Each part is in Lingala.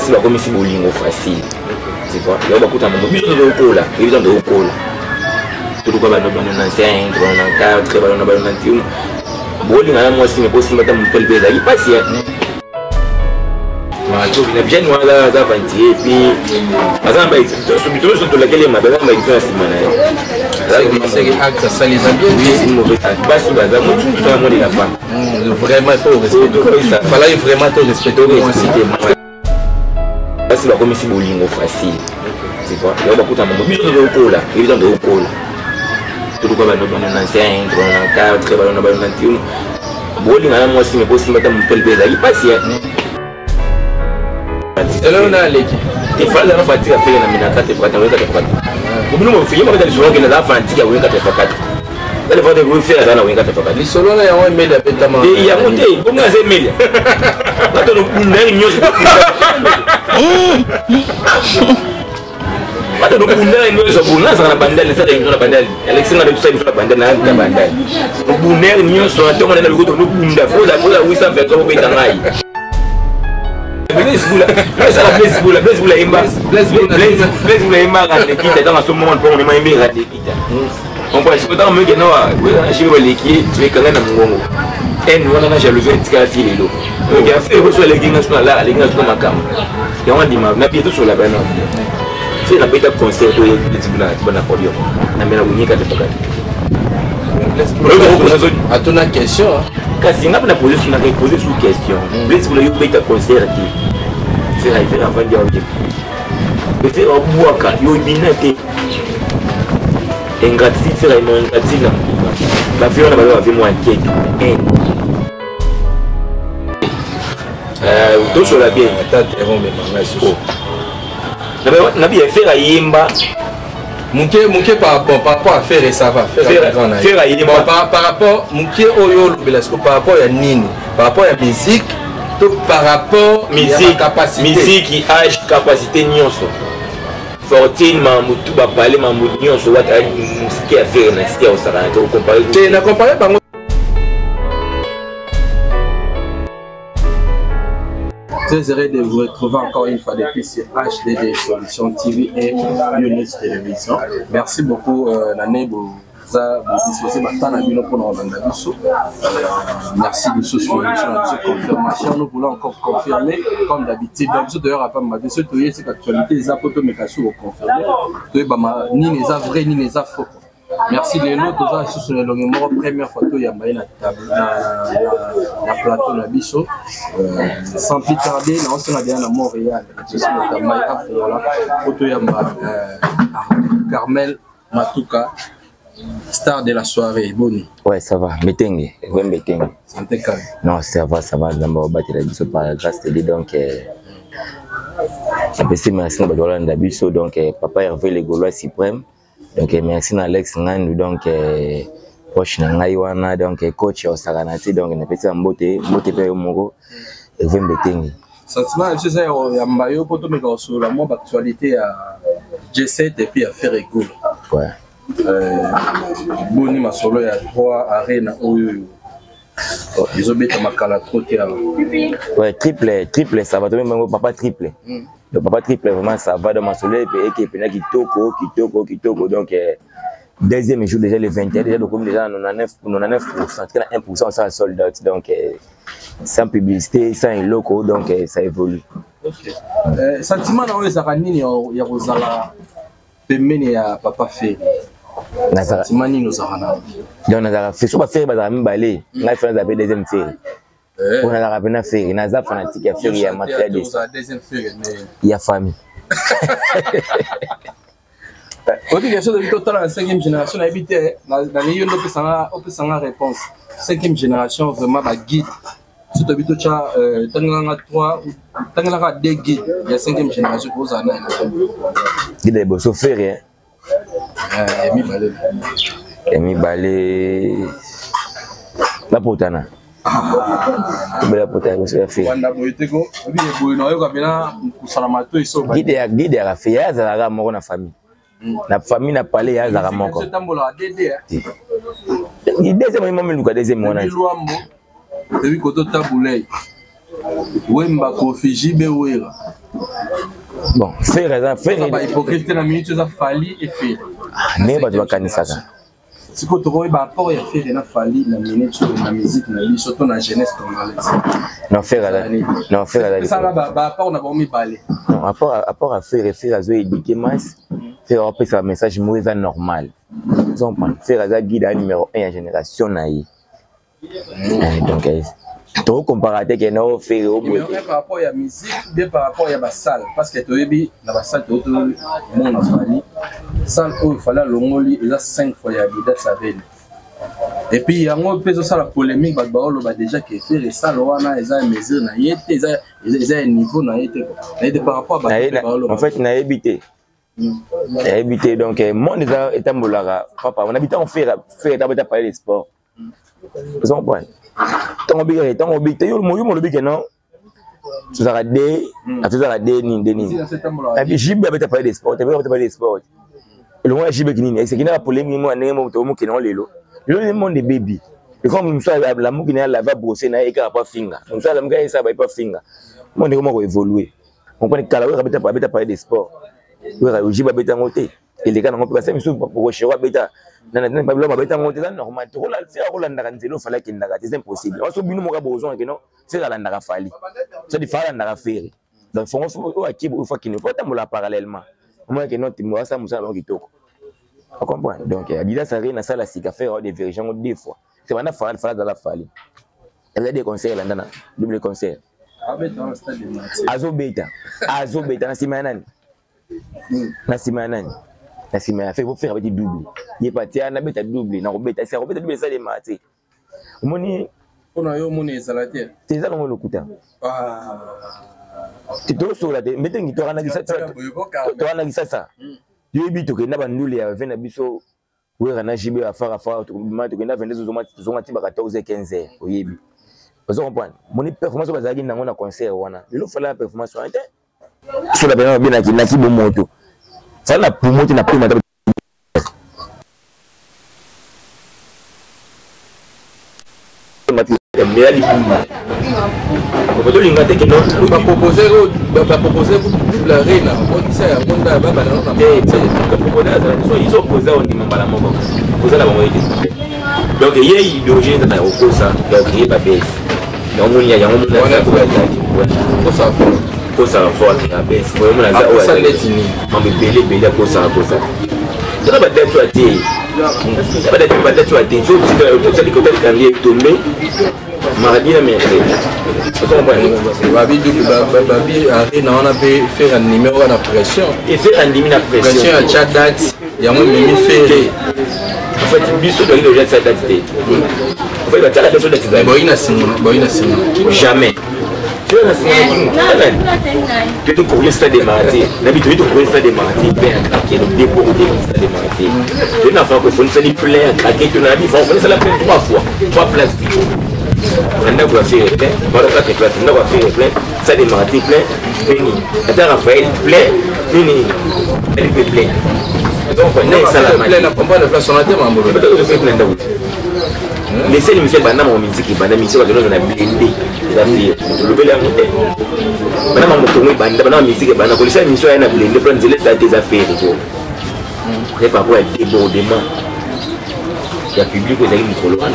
si va comme ici bolingo facile. Tu vois, il y a beaucoup de monde. Puis de cola, ils ont de cola. Tout le monde dans 95, 94, 91. Bolingo là moi si me pose mettre mon tel bébé, il passe hier. Ma tout bien bien moi là ça va et puis par exemple subito sur laquelle il m'a donné ma idée à Simona. C'est que acte ça les a bien. Oui, c'est une mauvaise acte. Pas si bazar moi tout le monde est la femme. Vraiment faut respecter ça. Fallait vraiment te respecter moi c'était. C'est pas comme si bolingo facile. Tu vois, il y a beaucoup de monde. Puis de cola, ils ont de cola. Tout le monde dans 95, 94, 91. Bolingo là moi si me pose mettre mon tel bébé, il passe hier. Alors on a l'équipe. Il fallait la fatigue à faire na 4 fois 4 fois. Vous nous faites moi dans jour que la fatigue à 4 fois 4. Elle va devoir faire dans 4 fois 4. Les solo là on met la pétama. Il y a monté, comment ça met. Quand on nous news. Quand on nous news sur la ça na bandelle, ça dans la bandelle. Élection de tout ça sur la bandelle na bandelle. Nous news sur tout on a le goût nous bunda. Faut la oui ça fait trop bien dans rail. Blaise Imba dans ce moment pour on aimer la déquita. On peut se dans me que non, je vais l'équipe, tu es quand même mon mongo. Et nous on a jalousie tikati lelo. Donc il a fait reçoit les gars sur là, les gars sur ma cam. Et on dit na pied sur la banane. C'est la bête concert pour les tibula bonne podium. Na mena unika te pakati. À ton question. Kasi ngapa na poser sous question. Blaise vous le bête concert qui c'est la faire avant dire OK. Mais c'est au boaka yo binate. Ingratitude c'est la ingratitude. La fille on va avoir moi inquiète. Tout sur la bien tête et on me manga sur. Na bien faire yimba. Mouké par rapport à faire et ça va faire yimba par rapport mouké oyo belasco par rapport à nini par rapport à musique tout par rapport musique musique âge capacité nyonso fortune mamutu ba parler mamutu nyonso wa ta musique à faire na skia au sara to comparer tu na comparer bango. Très heureux de vous retrouver encore une fois depuis sur HDD Solutions TV et Younes Télévision. Merci beaucoup Nané za disposer maintenant bino pour nous rendre biso. Merci de ce confirmation. Nous voulons encore confirmer comme d'habitude. Donc d'ailleurs après ma question c'est cette actualité les apôtres mais kassou confirmer. To ba ni les vrai ni les faux. Merci les autres tous sur le numéro première photo ya na table na plateau na biso sans plus tarder na on bien à Montréal je suis notamment à Fola photo ya Carmel Matuka star de la soirée Boni. Ouais ça va Metenge Metenge santé calme. Non ça va d'abord battre la biso par la grâce de Dieu donc merci na biso donc papa Hervé les Gaulois suprême. Donc merci à Alex Ngandu donc coach na ngai wana donc coach au Saranati donc na pesa mbote pe moko Hervé Metenge. Sentiment c'est ça ya mbayo poto meka sur la mob actualité à G7 et puis à faire écho. Ouais. Boni masolo ya 3 arena oyo. Ils ont mis makala trop terre. Ouais, triple ça va tomber papa triple. Le papa triple vraiment ça va dans ma soleil et qui est kitoko donc deuxième jour déjà le 21 déjà donc comme déjà 99% 1% ça sold out donc sans publicité sans loco donc ça évolue. OK. Sentiment na oyo ça nini ya rozala pembeni ya papa Ferry. Sentiment nini ozana. Donc na fait so ba Ferry ba mibale ngai fa na deuxième Ferry. On a la peine Ferry, naza fanatique ya Ferry ya matériel de deuxième Ferry mais il y a famille. OK, question de total la 5e génération habité dans les yondo pesanga réponse. 5e génération vraiment ba guide. Si tu habites cha tanganga 3 tanganga 2 guide, il y a 5e génération pour ça na. Guide bo so Ferry hein. Emi balé la potana. Bela potana so Ferry. Wanda boyeteko, obi boy na yo kabina kusala to iso. Guide ya Ferry za la moko na famille. Na famille na parler ya za moko. C'est tambola DD. Il deuxième moment luka deuxième wana. Debi koto tabulei. Wemba Kofi Jibe Wera. Bon, faire hypocrite na minute ça Fally et faire. Ne ba doit kanisa ça. Si ko to ba rapport ya faire na Fally na minute na musique na lui surtout na jeunesse congolaise. Non faire ça là ba rapport na ba mi balé. Non, rapport à faire à zo éduquer mas, faire après ça message mauvais normal. Ils ont pas faire à guide numéro 1 en génération na yi. Donc trop comparatif que non faire au bout. Par rapport à musique, bien par rapport à la salle parce que tu es dans la salle tout le monde a fallu salle où il fallait l'ongoli il a 5 fois ya bida savel. Et puis il y a un peu ça la polémique ba ba déjà que faire les salles wana ils a mesure na yete ils a un niveau na yete par rapport à en fait na évité donc monde est ambolara papa on habite en faire parler des sports. Ils ont point. Tant obité yo mo lobike non. Tu as radé, tu as radé ni. Et puis Jib avait parlé des sports, Le moins Jib qui ni, c'est qui n'a polémique moi némo to mo qui non lelo. Le monde des baby. Et comme nous ça la mo qui na la va brosser na eka pas finga. Nous ça la mo ça va pas finga. Monde comment évoluer. On connaît Kalawe avait parlé des sports. Le Jib avait monté. Et les gars n'ont pas ça mais pour chez beta. C'est normal. C'est impossible. On se dit que besoin que non, c'est la nara fali. C'est du faire la faire. Donc faut qu'il ne faut pas parallèlement. Moi que non, tu me ça musa longi toko. On comprend. Donc Adidas ça rien ça la sika faire des versions deux fois. C'est vraiment faire dans la fali. Il y a des concerts là dedans, double concert. Azo beta na simanani. La semaine fait pour faire avec double. Il est parti à beta double, na robeta c'est robeta double ça les maté. Moni on a yo moni salaté. C'est ça le kuta. Tu dois sur la mettez ngi to kana gisa to kana gisa ça. Yo bito ke na bandule ya vena biso we kana jibe afara to ma to na vende zo mati ba 14 15 oyebi. Vous comprenez? Moni performance ba zaki na concert wana. Il faut la performance wana. C'est la bien bien na ki bo moto. Ça la promote na prima va proposer la reine on dit ça à monde baba ils ont posé au niveau bala moko posé la bango ite donc yé idéologie na okosa donc yé babes donc on y a on ça fort la baisse faut me la ça letini on me belé kosa ça va d'être até ça va d'être até so ça dit que quand il est tombé mardi na mercredi babi arena on a fait un numéro à la pression et fait un numéro à pression à chaque date il y a moins mimi fait en fait biso doit déjà cette date en fait la date de boina jamais que tu cours stade de mardi d'habitude tu cours stade de mardi bien craquer donc dépôt de stade de mardi tu n'as pas que faut se plein craquer tu n'as dit faut ça la plein 3 fois 3 places on a quoi faire plein voilà 4 places on a quoi faire plein ça de mardi plein fini attends Raphaël plein fini elle peut plein donc on est ça la plein on va le place on a tellement bon laissez les musiques bana mon musique bana musique parce que nous on a blindé la fille le bel amour bana mon tourner bana musique bana ko laisser mission na blindé prendre des affaires c'est pas pour un débordement il y a public aux amis micro là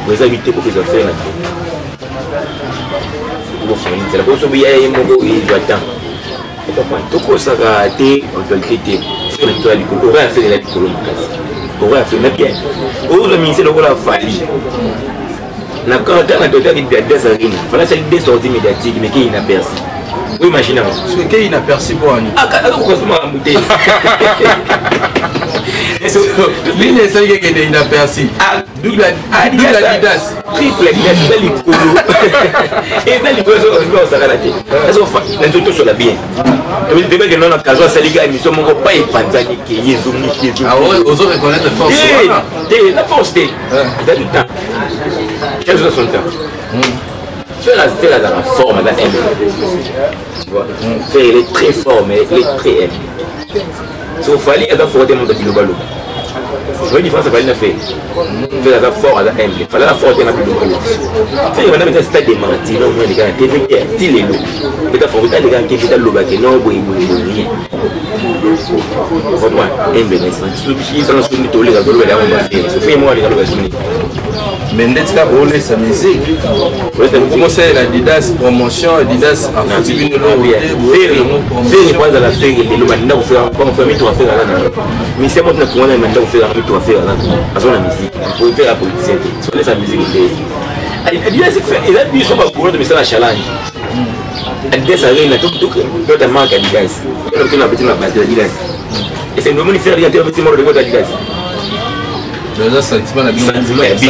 vous invitez pour les affaires là pour finir c'est la chose où il y a un mot et du temps tout quoi ça a été en qualité sur le toit du coup on va faire la colonne on va faire bien au ministère de la Fally na quand on a total des arènes voilà c'est des sorties médiatiques mais qui inaperçu oui imaginez ce qui inaperçu pour nous pourquoi ça m'a embouté l'une est celle qui est inaperçue double Adidas triple Adidas c'est l'icolo et ben l'icolo ça va la tête elles ont fait tout sur la bien mais le débat que non a caso ça les gars ils sont mon pas épanzani qui ils ont mis qui ah ouais os autres reconnaître la force la force c'est du temps quels sont son temps faire la forme là tu vois il est très fort mais il est très sauf Fally elle a forté mon petit global une différence à faire. Faire la fort à la humble. Fallait la forte et la plus de faire maintenant un stade de mentir. Non, les gars, t'es fait qu'il est l'eau. Peut-être faut que les gars qui fait l'eau bac non, oui, rien. Faut moi, humble, mais si ça nous soumet tous les gars, on va faire. Ça fait moi les gars, on va soumettre. Mais n'est-ce pas rouler sa musique? Comment c'est l'Adidas promotion, Adidas a fait une Ferry, pas à la ferry, le mandat pour faire un famille, tu vas faire là. Mais c'est moi qui n'ai pas un mandat pour faire un famille, tu vas faire là. À son musique, pour faire la politique, sur les sa musique. Adidas, il a dit, ils sont pas courants de la challenge. Adidas, il a tout un manque Adidas. Il a tout un petit base d'Adidas. Et c'est le moment de faire un petit mot de Adidas. Le sentiment de voilà. Si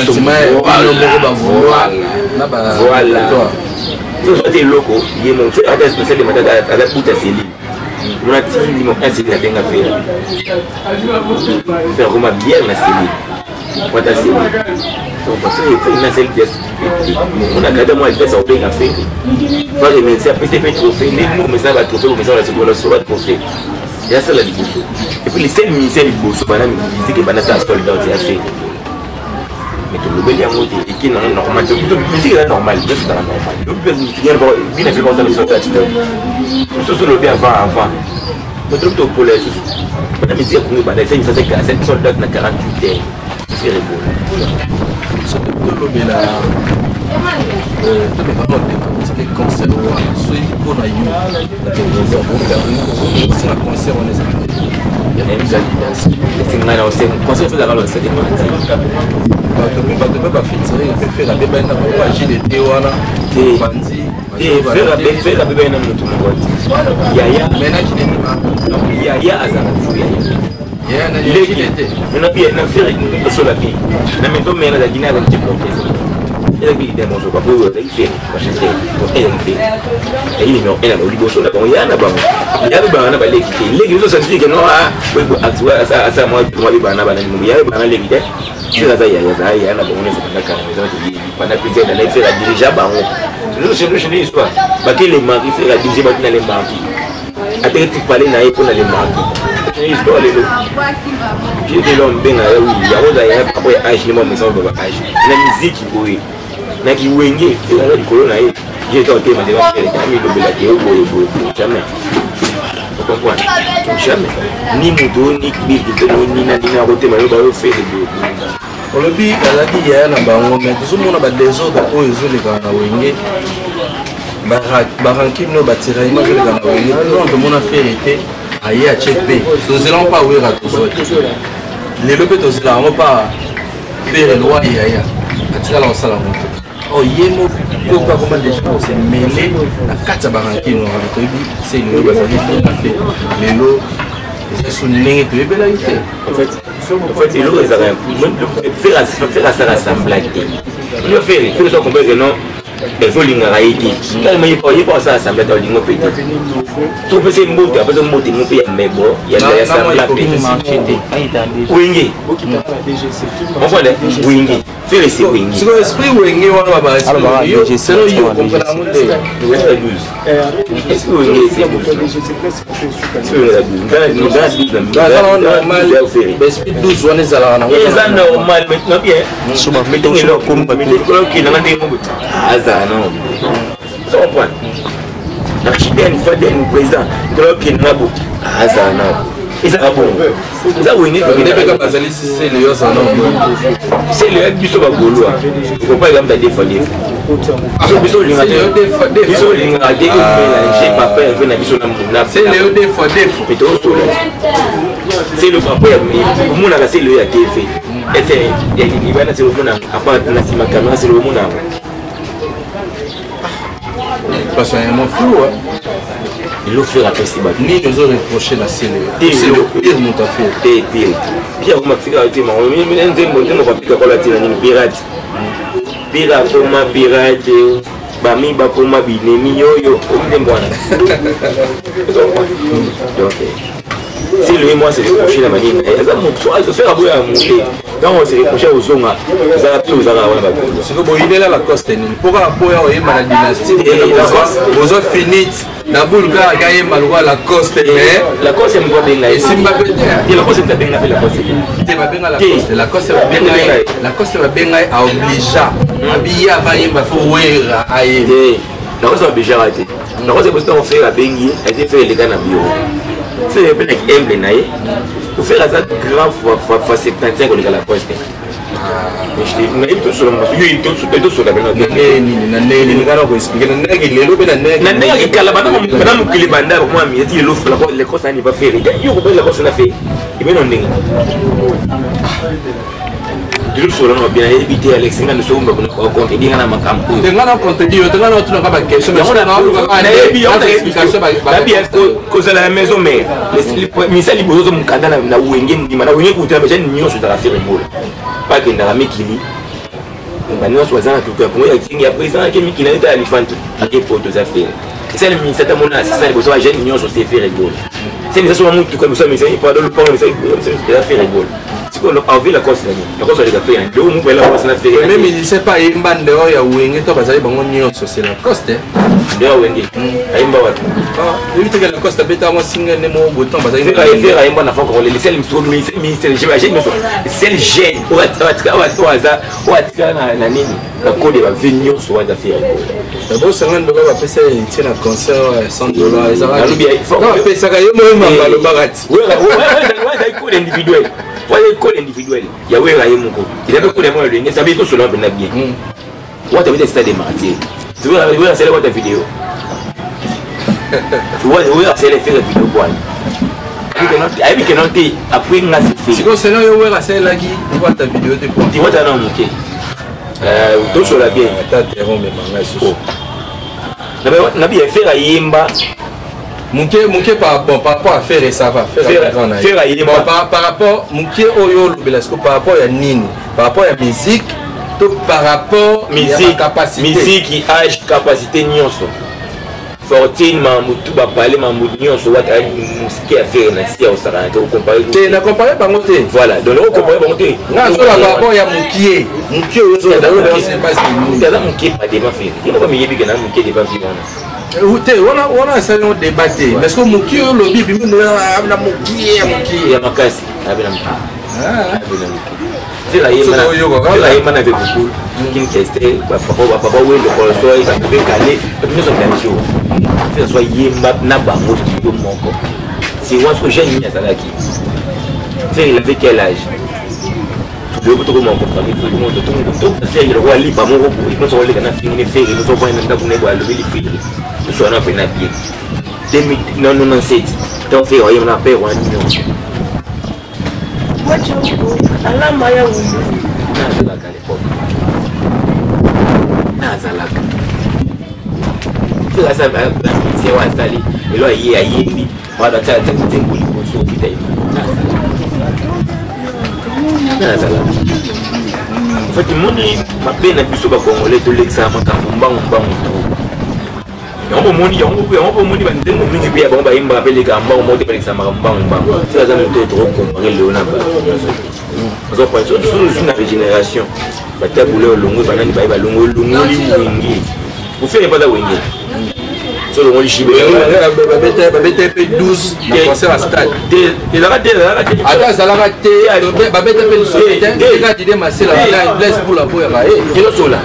vous loco, il y a mon frère à spécial de matin à la poutre à Céline. On a dit mon frère c'est la dingue à faire. Faire comment bien la Céline. What a Céline. Donc parce que il a celle pièce. On a gardé moi pièce au pays à faire. Moi je me dis après c'est pas trophée, les mots mais ça va trophée, mais ça va se voir sur la trophée. Il y a ça la discussion. Et puis les seuls ministères du boss, pendant que les bandes à soldat ont acheté. Mais tout le monde est à monter et qui est normal. Donc la musique est normale, c'est normal. Donc la musique est bien fait comme ça le soldat. Tout ça le bien avant. Mais tout le pour les la musique est pour nous, c'est une façon que 7 soldats dans 48 heures. C'est rigolo. C'est tout le bien là. C'est le concert soit pour la c'est la concert on est il y a même Adidas c'est mal on sait concert fait la valeur c'est des parties pas pas filtrer on peut faire la bébé na pas agilité wana bandi et faire la bébé na tout le monde yaya ménage n'est yaya azana yaya na agilité on a bien na faire une sur la vie na maintenant mais na Guinée avec des protestes. Elle a dit des mots pas pour il fait parce que elle fait et il non elle a le libo sur la bon il y a na ba il y a ba na ba les gens ça dit que non ah oui ça moi ba na ba na il y a ba na les gars c'est ça il y a na ba on est sur la carte mais on a plus de la faire la diriger ba on nous c'est une histoire ba que les marques faire la diriger ba les marques après tu parler na pour les marques c'est histoire les puis de l'homme ben oui il y a aussi après âge les moments ça va âge la musique oui na ki wenge la di corona yi j'ai été au thème de la fête ami de la théo jamais vous comprenez jamais ni moto ni big ni na côté mais ba faire de on le dit la di ya na bango mais tout le monde ba désordre o ezoli kana wenge ba ranking no ba tira image le kana wenge non de mon affaire était aïe à checker nous allons pas ouvrir à tout ça les lobes tous là on pas faire loi yaya atika la sala moto oh yemo pourquoi comment déjà on s'est mêlé la carte baranki no c'est le bazali fait les lots c'est souligné que belle été en fait c'est l'eau faire ça rassemblage on fait il faut comprendre que non il faut l'ingaraïti quand il faut pas ça assemblage dans l'ingo petit tout peut c'est mbote après ça mbote mon pays mais bon il y a des assemblage oui on connaît oui faire ici oui c'est l'esprit oui on va pas c'est le yo comprendre mon dé est-ce que oui c'est esprit 12 on est là c'est normal maintenant bien souvent mettons sur comme qui n'a pas non ça on prend l'architecte Faden président donc il n'a pas ça non et ça bon ça oui ni pas bazali c'est le yo ça non c'est le biso ba golo faut pas exemple défendre so biso linga biso linga de mélanger papa et na biso na c'est le défaut mais tout c'est le papa mon na c'est le ya TV et c'est il va na c'est le mon à part na sima caméra c'est le mon parce qu'il y a un flou il le fait après si bas ni nous aurait reproché la c'est le pire mon affaire et pire comme fika tu ma mais nzembo nzembo kwa fika kwa tina ni pirate koma pirate bami ba koma binemi yoyo omde mbwana donc Si lui et moi c'est reproché la manière, ça montre, faire abouer à monter. Quand on s'est reproché aux Zonga, ça a tout, ça va avoir la balle. C'est que bon, il est là la coste. Pourquoi appuyer la dynastie? Vous avez fini. D'abord, le gars a gagné malgré la coste. Mais la coste est moins bien. Et si ma bête, la coste est bien la coste. La coste va bien. La coste va bien à obliger. Habiller avant il va faut wear aïe. La coste va bien arrêter. La coste est parce qu'on fait la bengi, elle fait les gars dans le bureau. C'est bien avec humble naïe. Pour faire ça grand fois 75 on est à la poste. Mais il tout sur le monsieur, il tout sur la benne. Nani ngara ko expliquer nani lelo be nani. Nani kala madame Kilibanda moi mi eti le fait la cause ça n'est pas fait. Il faut la cause na fait. Il ben on ndinga. Tout sur le bien éviter Alex ngana so mba ko compte dinga na makampo. Ngana compte dio, ngana tuna kaba question. Mais on a explication ba bien cause la maison mais les misali bozo mukanda na wenge ndima na wenge kutana mais nyo so ta faire bol. Pas que dans la Mikili, on va choisir un truc pour moi. Il y a présent qui Mikili est à l'Elefante, à quel point tout ça fait. C'est le ministère de mon assistant, il faut agir union sur ces faits rigoles. C'est une façon de comme ça, mais c'est pas de le prendre, c'est la fait rigole. C'est qu'on a vu la cause la cause de la fait un deux mots, la cause la fait. Même il sait pas une bande de oya ou une étoile, ça y est, bon, union sur c'est la coste. Dehors, Wendy, Aïmba. Il fait que la coste a bêta moi signe les mots bouton, parce que il fait à Aïmba n'a pas encore les selles, ministère, j'imagine, c'est le gène, ou à la nini, la code va venir sur la fait. D'abord, c'est un dollar, après ça, il tient un concert à $100. Il faut que ça aille moins le barat. Oui, code individuel. Ouais, code individuel. Il y a il a beaucoup de moyens de ça veut tout cela bien. What a été stade martyr. Tu vois, c'est la votre vidéo. Tu vois, c'est les faits de vidéo quoi. Avec que non après on a fait. Si c'est là où est c'est là qui voit ta vidéo de quoi. Tu vois ta nom OK. Tout sur la bien. T'interromps mes mangas. Na bien faire à Yemba. Mouké par rapport à faire et ça va faire par rapport Mouké Oyo Belasco par rapport à Nini par rapport à musique tout par rapport musique âge capacité nyonso fortune mamutu ba parler mamutu nyonso wat musique à faire na sia osara que comparer tu na comparer par côté voilà donc on comparer par côté na so par rapport ya Mouké Oyo so c'est pas ça Mouké pas débat faire il faut pas me yebi que na Mouké débat faire on a essayé de débattre. Mais est-ce que Mouké le lobby puis nous avons Mouké il y a makasi abena Mouké c'est la yema na beaucoup qui testé papa oui le colosso il va peut caler nous sommes bien chaud c'est soit yema na bango studio moko c'est moi ce que j'ai mis à ça qui c'est il avait quel âge le tout le monde tout c'est le roi libre mon robot il peut se rouler dans film faire il peut voir dans pour le lever les filles nous sommes en plein pied 2097 donc fait on a peur en union alama ya wuyu nazalaka l'époque nazalaka fika sa c'est wasali elo ayembi wala tata tenguli koso kitai nazalaka fati moni mapena biso ba congolais to lexa makambo mbangu yango moni ba ndengo mingi pia ba imba pele ka mbangu mode pele sa makambo c'est ça même to comparer Léona ba parce que sur une régénération ba tabule longo banani ba longo li wingi vous faites pas da wingi sur le monde chibé ba bete pe 12 concert à stade il a raté attends ça l'a raté ba bete pe so ga dide masela la bless pour la boya ba et le sola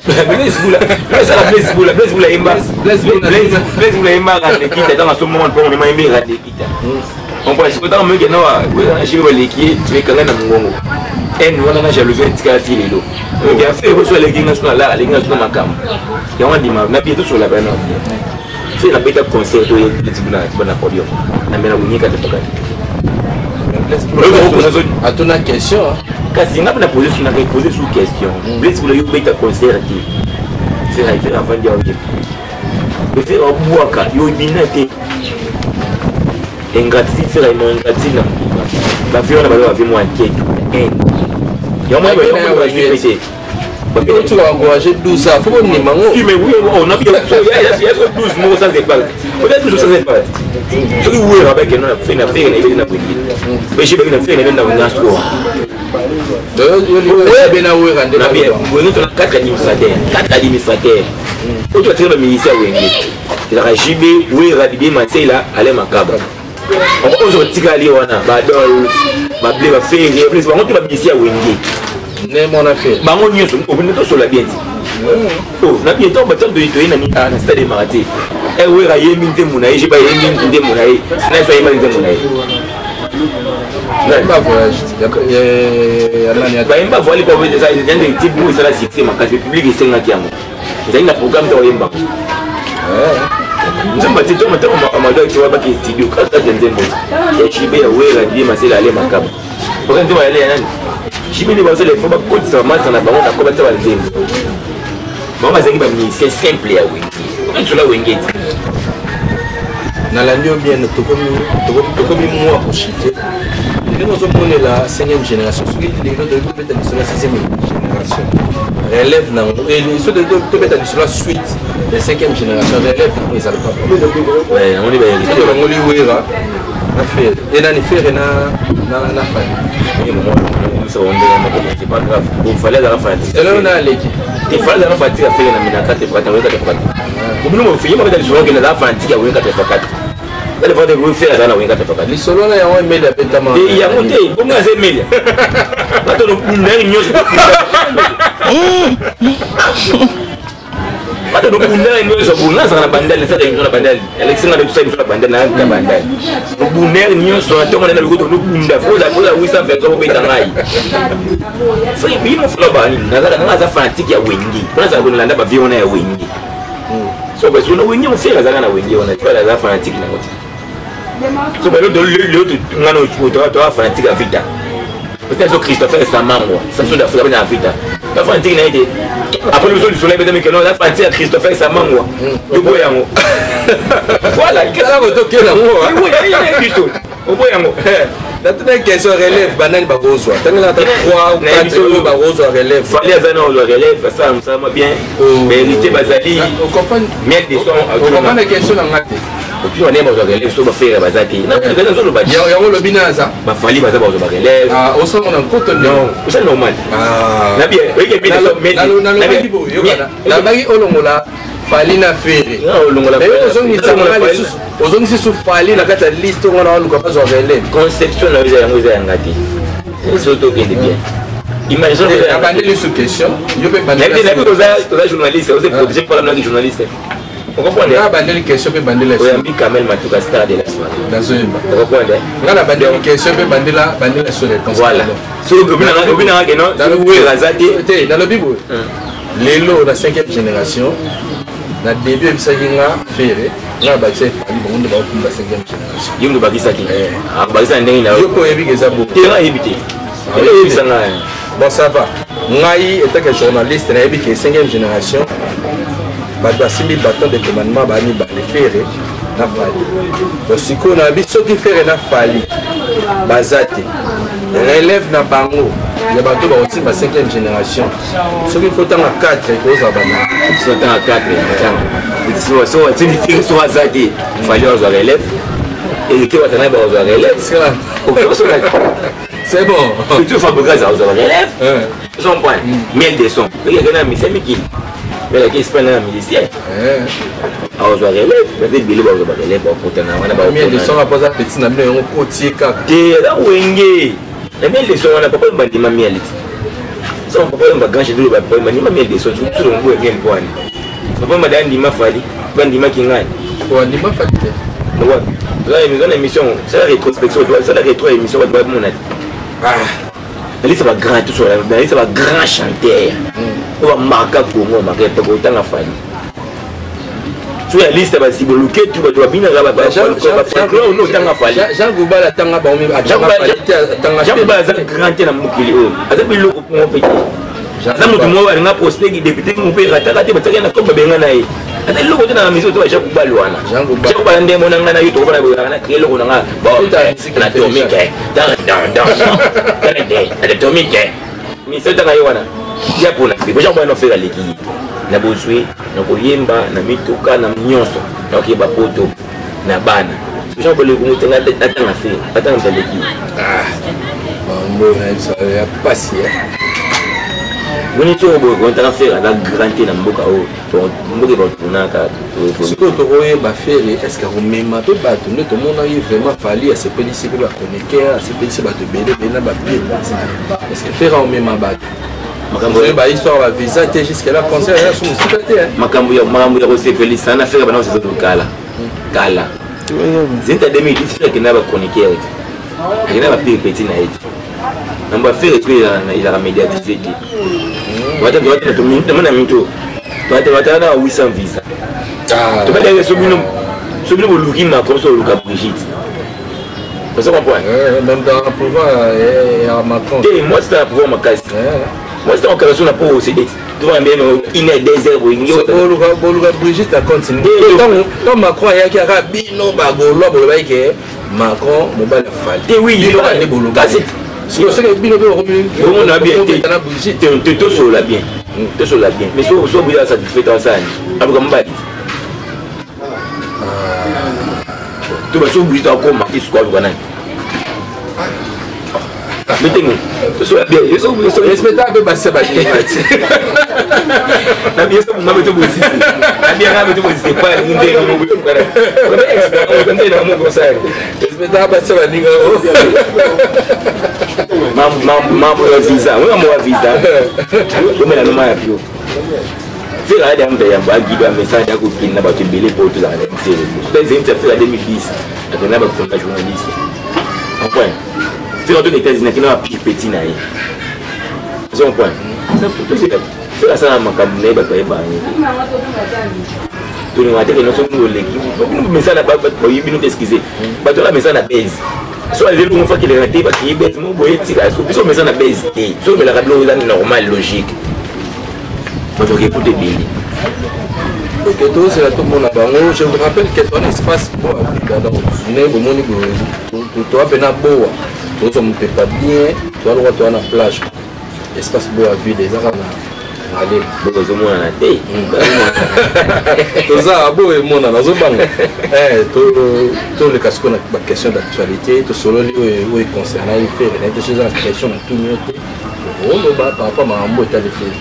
bless pour la imba bless pour la imba qui était dans ce moment pour on m'a aimé raté kita on peut se dans que non je vais l'équipe tu es quand même dans mon on a jalousie tikati lelo donc il a fait reçoit les gars national là les gars national makam et on dit na bientôt sur la bana c'est la bête concert to les tribunal bana podium na mena bunyika tepaka à ton question kasi n'a pas posé sous question bless pour le bête concert qui c'est avant dire OK le fait au boaka yo binate ingratitude c'est la ingratitude ba fi on a ba vi moi enquête et on m'a répété tu vas encourager 12 ans, il faut qu'on ait mango. Oui, mais oui, on a bien. Il y a 12 mots sans épaule. Peut-être 12 sans épaule. Ce qui est avec nous, on a fait une affaire, on a fait une affaire. Mais j'ai fait une affaire, on a fait une affaire. On a bien 4 administrateurs. 4 administrateurs. Quand tu vas tirer le ministère, il y a JB, oui, Rabidé, Matsela, Alain Makaba. On va aussi aller on a badol ma blé va faire les plus on va ici à Wenge né mon affaire ba on nyoso on peut sur la bien oh na bien to bato de itoyi na mita na stade marati e we ra yemi nte munayi je ba yemi nte munayi na so yemi nte munayi na ba voyage ya nani ba imba voile pour des aides de type nous ça la succès ma case public et 5 kiamo c'est un programme de yemba nzemba tito matako amado ki waba ki studio kaka nzembo ya chibe ya wera ndiye masela ale makaba kwa nzemba yale nani chibe ni bazele foba koti sa masa na bango na ko bataba nzembo mama zengi ba ministère simple ya wengi kwa tula wengi na la ndio bien tokomi moi pour chiter nous sommes la 5e génération celui les autres de peut-être la 6e génération relève na et ceux de peut-être sur la suite les 5e génération relève ils allaient pas ouais on est bien on lui wera na faire et na faire na famille et moi ça on est c'est pas grave il fallait la faire et là on a l'équipe il fallait la faire à faire na minaka te fata weka te fata comme nous on fait moi dans sur que la faire à weka te fata elle va devoir faire dans la weka te fata les solo là on met la pétama et il y a monté comment c'est mêlé attends on n'est nyoso Mata do bunere nyo so bunna sana bandali sa nyo na bandali election na tsa nyo na bandali na ka bandali do bunere nyo so to ngana na go to bunda fola wisa fe so be tangai so bi mo flo ba ni na za fanatique ya wengi kuna za bunlanda ba viona ya wengi so ba so na wengi mo fela za na wengi ona twa za fanatique na ngoti so ba do le ngana o to fanatique ya vita peut-être Christopher Samango ça so da fula na vita la fanatique na ide après le sol soleil mesdames que non la fanatique Christopher Samango do boyango voilà qu'est-ce que to kela ngo oui il est au boyango la toute question relève banane ba gozwa tangela ta 3 ou 4 ba gozwa relève fallait azana o relève ça m'a bien mérité bazali on comprend miel de son on comprend la question na ngate puis on aime aux relève so ba faire bazati na kana zo lo ba ya ngo lo binaza ba fali baza ba zo ba relève ah on sent on a compte non c'est normal ah na bien oui que bien na bagi olongola fali na fere ozongisi su fali na kata liste ngona oluka pas zo relève conception na yango za ngati c'est to bien bien imagine la bandeli sous question yo pe bandeli la journaliste vous êtes protégé par la journaliste on comprend la bandeli question pe bandeli oui ambi Kamel Matuka star de la soirée dans une on comprend ngala bandeli question pe bandeli sur les voilà so obina que non dans le razati dans le bible lelo la 5e génération na début ebisakinga fere na bakise fali bongo ba kumba 5e génération yimdo bakisaki ah bakisa ndenge na yo ko yebi keza bo tera yebite ebisanga bon ça va ngai étant que journaliste na yebi que 5e génération bato asimbi bâton de commandement bani ba le fere na fali donc siko na biso ki fere na fali bazate relève na bango ya bato ba otimba 5e génération soki faut tanga 4 koza bana so tanga 4 so tu dis so azadi fallait aux relève et que watana ba aux relève c'est bon tu fais beaucoup ça aux relève son point miel de son il y a gana mi semiki mais la question na milicier aux relève peut-être bilé ba aux relève pour tana wana ba miel de son a poser petit na bino ngo kotie ka te la wenge la miel de son wana papa mbandima miel so papa mbaganche dilo ba papa mbandima miel de son tu le ngo miel bwana papa madani mafali bandima kingani kwa ndima fali là une émission c'est la rétrospection c'est la rétro émission de mon ça va grand tout sur la ça va grand chanteur on va marquer Congo marquer pas autant la famille sur la liste va si bloqué tu vas bien là-bas Jean Goubala tanga ba mi Jean Goubala ça grand na mukili o aza bilo ko mo petit ça mo mo wa nga poster qui député mo pe rata rata ba tsaka na ko ba benga na yi ata loko tena miso to Jean Goubala wana Jean Goubala ndé mo nanga na yuto ko na na ke loko nanga ba na tomike dans atomique miso tanga yi wana ya pour la faire. Déjà, on va faire l'équipe. Na bosui, na koyemba, na mituka, na nyonso. Na koyeba poto, na bana. Déjà, on va le commenter attends la faire. Attends dans l'équipe. Ah. Bon, ça va passer. On est toujours bon, on est en faire la grande na mboka o. Mboka ba tunaka. Ce que tu vois faire, est-ce que vous même peu battre, nous tout le monde a vraiment fallu à ces policiers pour la connecter, à ces policiers battre bébé, na ba pied. Est-ce que faire au même battre? Makambo ba histoire ba visa te jusqu'à la concert là sur musique hein. Makambo ya rose policier na faire ba na c'est kala. Kala. Zinta 2010 que na ba connecter. Akina ba pied petit na eti. On va faire truc il a médiatisé. Wata to minute mana minto. Wata na 800 visa. Tu vas aller sur le Lukima comme ça, Luka Brigitte. Vous comprenez? Même dans le pouvoir, il y a Macron. Moi, c'est un pouvoir, ma casse. Moi, c'est un cas sur la peau, c'est des. Tu vois, bien, il est désert. Luka Brigitte a continué. Quand Macron a dit qu'il Bino Bagolo, Macron, mobile fallu. Oui, il aura des boulots. Si on sait que Bino on a bien été. Tu sur la bien. Tu sur la bien. Mais si on est satisfait dans ça, après, comme tu vas s'oublier encore marquer ce qu'on va faire. Mettez-nous. Ce soit bien. Je suis respectable. La bien, ça vous m'avez tout dit. La bien, vous m'avez tout dit. Pas une idée. Respectable, ça va dire. Maman, visa. Oui, mon visa. Je mets la nomme à Pio. C'est là que je vais un message à copine pour te belé pour tout ça. C'est fait en 2010. Je vais un journaliste. Enfin, c'est quand on était dans un petit naïf. C'est un point. C'est la salle à ma cabinet. Tout le monde a dit que nous sommes l'équipe. Nous message n'a pas nous excuser. Parce que la message n'a baise. Soit les gens font qu'il est raté parce qu'il est bête. Nous voyons si la solution message n'a baise. Soit mais la radio est normal logique. Je écoute bien. Ok, c'est là tout le monde a bango. Je vous rappelle que ton espace pour Afrique, donc tu n'es au monde tu as bien beau, tu ne pas bien, tu as le droit de la plage. Espace beau à vue des arabes. Allez, beau monde à la tête. Tout ça, beau et mon dans un banc. Tout le casque on a question d'actualité, tout solo où est concerné, il fait des choses en question dans tout le monde. On va par rapport à mon état de fait.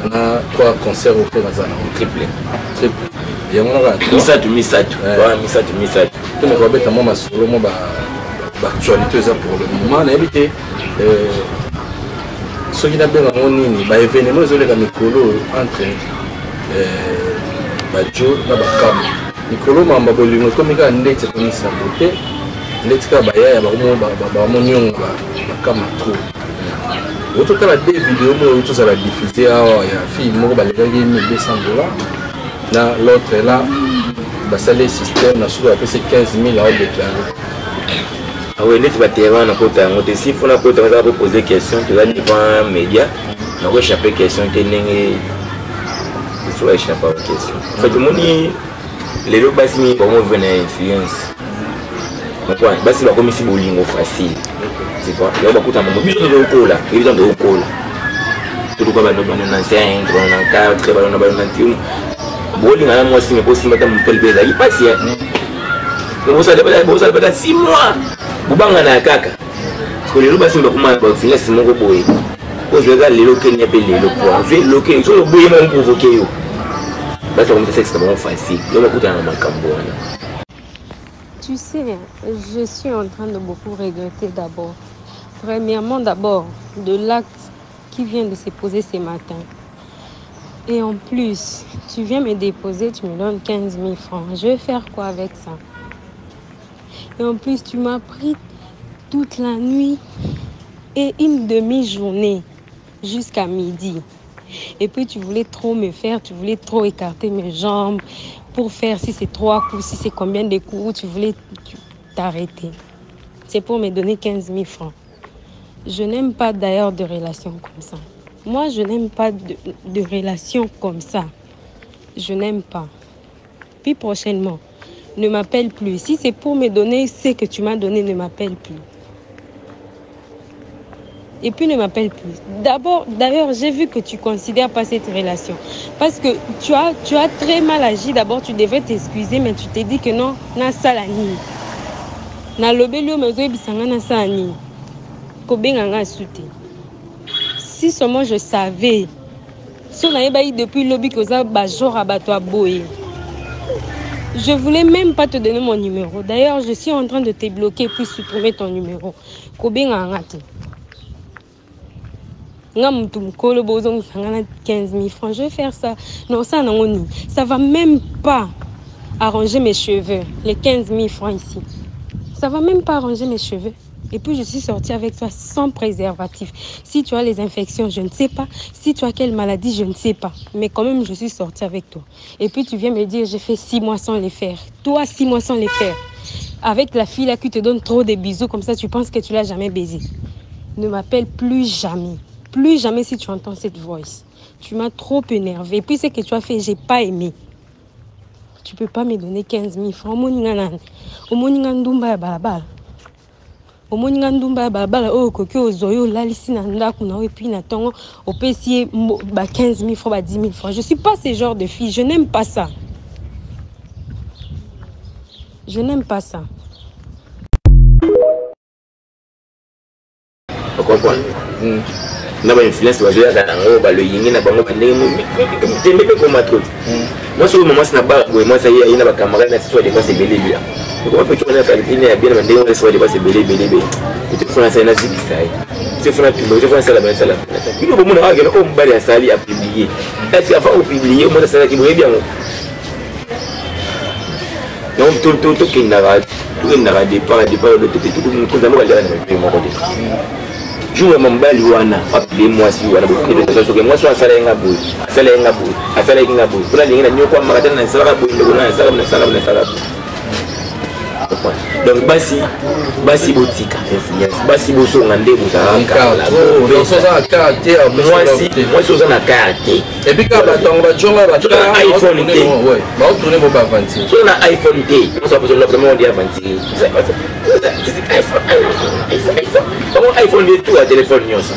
On a 3 concerts au fait dans un triplé. Il y a un Misatu. Tout le monde a ma solo, mon actualité pour le moment. On a évité. Ce qui n'a bien à mon nini, événement, ils ont les Nicolo entre Joe et Bakam. Nicolo m'a dit comme il a un net pour sa beauté, net Kabaya, mon yon, Bakam trop. Autre cas, des vidéos, tout ça va diffuser. Il y a une fille qui a gagné $1,200. L'autre là, ça le système, on a souvent appelé 15 000 à déclarer. Ah oui, tu vas te rendre en côté. Si on a poser des questions, tu vas devant un média, on va échapper aux questions, tu vas échapper aux questions. En fait, tout le monde dit, les autres bassines, comment venir influence. Donc, bassines, comme ici, c'est facile. Tu vois, il y a beaucoup de temps, il y a beaucoup de temps, il y a beaucoup de temps. Tout le monde a 5, 4, 21. Bowling à moi aussi, mais aussi madame Pelbeza, il passe hier. Vous savez pas 6 mois. Vous bangez na kaka. Parce que les loups sont comment finir c'est mon boy. Quand je regarde les loups qui n'y a pas les loups, je vais loquer, ils sont le boy mon provoquer yo. Parce que c'est extrêmement facile. Il y a beaucoup de temps. Tu sais, je suis en train de beaucoup regretter d'abord. Premièrement, de l'acte qui vient de se poser ce matin. Et en plus, tu viens me déposer, tu me donnes 15 000 francs. Je vais faire quoi avec ça? Et en plus, tu m'as pris toute la nuit et une demi-journée jusqu'à midi. Et puis, tu voulais trop me faire, tu voulais trop écarter mes jambes pour faire si c'est 3 coups, si c'est combien de coups, tu voulais t'arrêter. C'est pour me donner 15 000 francs. Je n'aime pas d'ailleurs de relations comme ça. Moi, je n'aime pas de relations comme ça. Je n'aime pas. Puis prochainement, ne m'appelle plus. Si c'est pour me donner ce que tu m'as donné, ne m'appelle plus. Et puis ne m'appelle plus. D'ailleurs, j'ai vu que tu considères pas cette relation. Parce que tu as très mal agi. D'abord, tu devrais t'excuser, mais tu t'es dit que non, na salani. Na lobelio mezo bisanga na salani. Kobenganga souté. Si seulement je savais, si on avait baillé depuis le lobby que ça bajor abattoir boé. Je voulais même pas te donner mon numéro. D'ailleurs, je suis en train de te bloquer puis supprimer ton numéro. Kobenganga te. 15 000 francs, je vais faire ça. Non, ça non, ça va même pas arranger mes cheveux. Les 15 000 francs ici. Ça va même pas arranger mes cheveux. Et puis je suis sortie avec toi sans préservatif. Si tu as les infections, je ne sais pas. Si tu as quelle maladie, je ne sais pas. Mais quand même, je suis sortie avec toi. Et puis tu viens me dire, j'ai fait 6 mois sans les faire. Toi, 6 mois sans les faire. Avec la fille là qui te donne trop de bisous, comme ça tu penses que tu l'as jamais baisé. Ne m'appelle plus jamais. Plus jamais si tu entends cette voix. Tu m'as trop énervé. Et puis ce que tu as fait, j'ai pas aimé. Tu peux pas me donner 15 000 francs. Oh, kokyo zoyo lalisi na ndaku na et puis na tongo au PC 15 000 francs, 10 000 francs. Je suis pas ce genre de fille. Je n'aime pas ça. Je n'aime pas ça. Vous comprenez? Na ba influence wa joya kana ngo ba lo yingi na bango bande mu tembe ko matro moi so maman na ba ko moi ça y a ba camarade na soit de quoi c'est belé bien ko pa tu na pa ine ya bien bande ngo soit de quoi c'est belé tu fais ça na ziki sai tu fais ça la ça la il faut mon ha que on bari asali a publier est-ce qu'il va publier moi ça qui bien donc tout qui n'a départ de tout le monde ko zamo ba na mo côté jour mambali wana apide mwasi wana bokile de soke mwasi asala nga boy kuna lingina nyoko makatana na sala boy ndeko na sala donc basi botika influence basi bosonga ndebo za moi soza na carte et puis quand batonga bajonga batanga iPhone T ouais ba tourner bo ba avancer so na iPhone T on ça besoin vraiment de avancer comment iPhone de tout à téléphone nyonso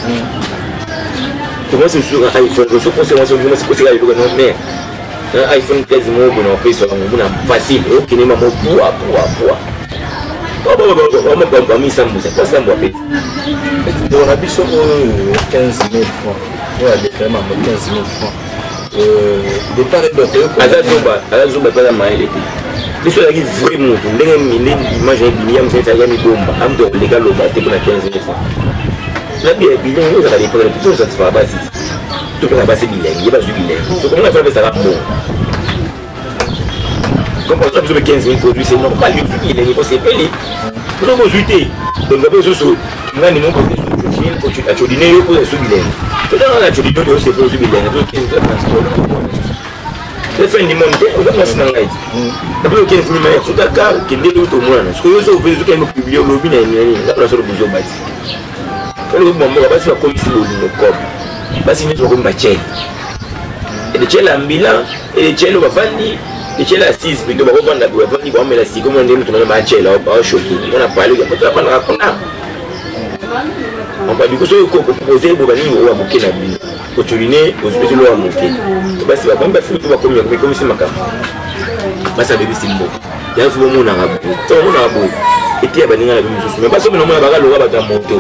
comment c'est sur un iPhone je suppose que moi c'est possible avec non mais un iPhone 13 mo bon on peut sur un facile OK ni maman poa on mis ça c'est pas ça moi petit on a biso 15 000 francs ouais vraiment 15 000 francs départ de Azazuba pas la maille les choses qui vraiment ndenge image bien c'est ça mi bomba am do legal lo ba te pour 15 000 francs la bien nous ça dépend de tout ça se fait basi tout peut passer bien il va jouer bien donc comment on va faire ça bon comme on a besoin de 15 000 produits c'est normal il est possible payer pour nous ajouter donc d'abord sous ngani mon côté sous tu as chodine yo pour sous bien tu dans la chodine yo c'est pour sous bien donc 15 000 francs le fin du monde on va passer dans l'aide d'abord 15 000 mais tout d'accord qui dit tout moi ce que yo so veut que nous publier au lobby na la sur le besoin bâti le bon moi basi ba komisi le corps basi ni zo mbache et de chez l'ambulant et chez le bafandi et chez la 6 plutôt ba vendre ba vandi ba mais la 6 comme on dit nous ba chez là ba choqué on a parlé de pas la raconter on va du coup so ko proposer bo bani wa bokena bi ko tuliner aux petits lois monter basi ba komba futu ba comme si makam basi bébé simbo ya fu mo na rabu to mo na rabu et puis ba ninga la bi mususu mais parce que non ba ga lo ba ta moto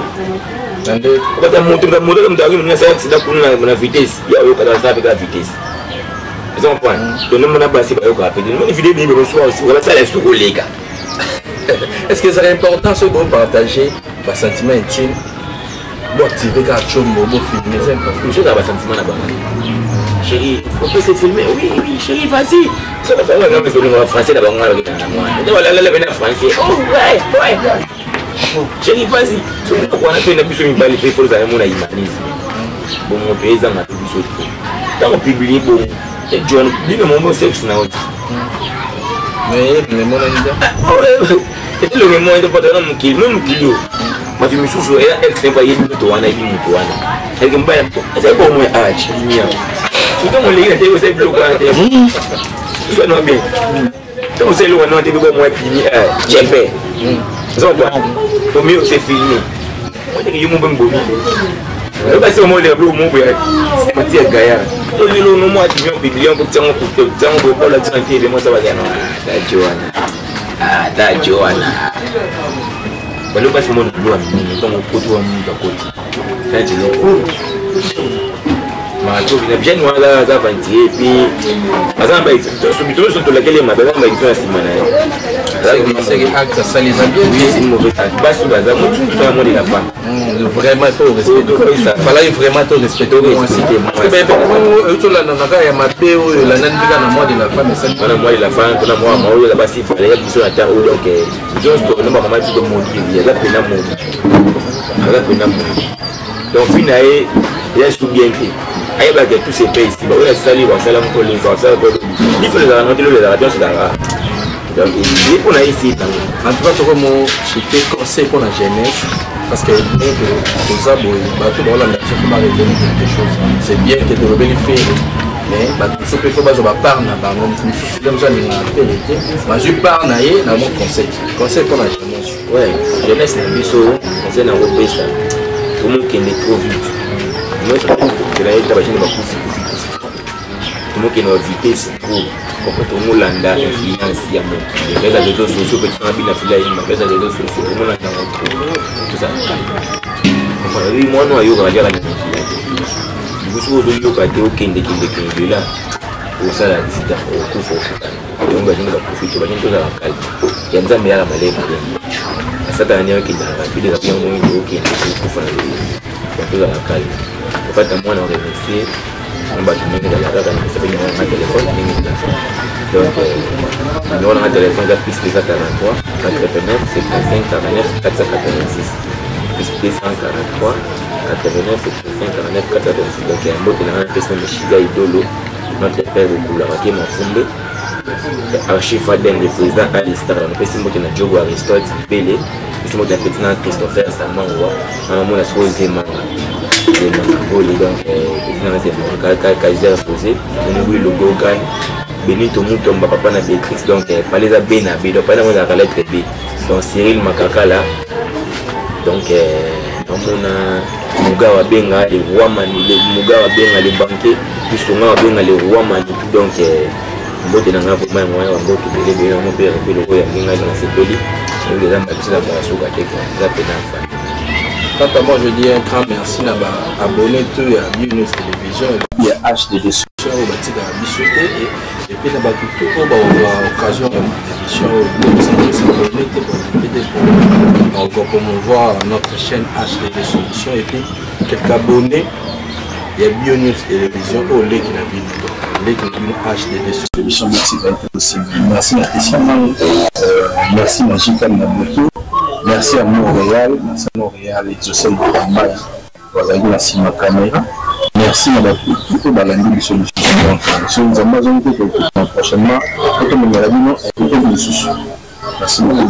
ande ba ta moto comme ta ni ça accident pour na vitesse ya yo ka ça avec la vitesse ils ont point to non na basi ba yo ka pédé non vidéo ni be so aussi ça la sur les gars est-ce que c'est important ce bon partager ba sentiment intime bon tu veux qu'à chombo bo filmer c'est important je da ba sentiment na ba chérie faut que c'est filmer oui chérie vas-y ça va faire un français là-bas on va la français oh ouais chérie vas-y on a fait une émission une balle il faut ça mon humanisme bon mon paysan a tout ça quand on publie bon et John dit que mon sexe na autre mais le monde c'est le moment de pas dans mon kilo moi je me suis joué elle c'est pas yébi to wana yébi to wana elle me baille c'est bon moi ah chérie tu dois me lire c'est bloqué tu vois non bien donc c'est le moment de bon moi pini djembe ça quoi au mieux c'est fini que eu não vou eu vai ser o molho do mundo é matia gaia eu vi no modo de meu bilhão porque tem um bola de sangue de moça vai da Joana quando eu passo o mundo do amigo então eu puto amigo da coisa tá entendendo mas tu vem já não ela já vai ter e mas a base subito isso tudo aquele mas a base toda semana c'est acte ça les a bien oui c'est mauvais ça base tout ça tout le monde la femme vraiment faut respecter ça fallait vraiment tout respecter c'est bien tout là dans la ya mabe oyo la nandika na moi de la femme ça na moi de la femme kuna moi moi la basi fallait ya biso ata o donc juste no ba mama tout monde il y a la pena monde donc finalement il y a sous bien que aïe bah que tous ces pays ici bah on a sali on salam pour les gens ça il faut les arrêter les arrêter c'est là donc il faut aller ici en tout cas comme j'étais conseil pour la jeunesse parce que aux abos bah tout dans la nature faut pas retenir quelque chose c'est bien que de rebelle fait mais bah tout ce qu'il faut bah je vais parler bah mon comme ça les vérité bah je parle naïe dans mon conseil pour la jeunesse ouais jeunesse na biso c'est na repesa tout le monde qui est trop vite moi je trouve que la jeune va pousser tout le monde qui est en vitesse pour tout le monde landa influence ya mon les réseaux sociaux que tu as bien la fila les réseaux sociaux tout le monde landa tout ça oui moi non ayo galia la vous vous yo ka te okende là pour ça la sita au kufa donc ba jinga profiter ba jinga la kali ya nzambe ya la malema sasa tani yake ndio bidi za pia mwingi okende kufa tout ça la kali en fait moi on remercier on va te mettre la date on s'appelle un téléphone donc on a un téléphone qui plus 43 89 55 49 486 plus 243 89 55 49 486 donc il y a un mot qui est un personne de Shiga Idolo notre père de Koulava qui m'a fondé archive Aden le président à l'histoire on peut se montrer dans Diogo Aristote Pelé se montrer dans Petit Christopher Samanwa on a mon assoisé donc Kaiser posé on ouvre le logo gan Benito Mutomba papa na Béatrice donc palais à B na B donc pas dans la lettre B donc Cyril Makaka là donc on a Mugawa Benga les rois mani les Mugawa Benga les banquiers puis on a Benga les rois mani donc mbote na ngavo mai moi on go to bele mon père puis le royaume Benga dans cette pays donc les hommes qui sont dans la souka teke ça peut faire. Quant à moi, je dis un grand merci à abonner tout à Bionews Télévision et à HDD Solutions au bâti de la Bissoté et puis là-bas tout on va avoir l'occasion de l'émission on va promouvoir notre chaîne HDD Solutions et puis quelques abonnés il y a Bionews Télévision au lait qui n'a pas HDD Solutions. Merci possible. Merci Natissia, merci Magical Naboto. Merci à Montréal, et Joseph Bambaï, voilà, il y a Sima Caméra. Merci à la toute balandi de solution. Sur les Amazones, prochainement, comme on l'a dit, non, et merci beaucoup.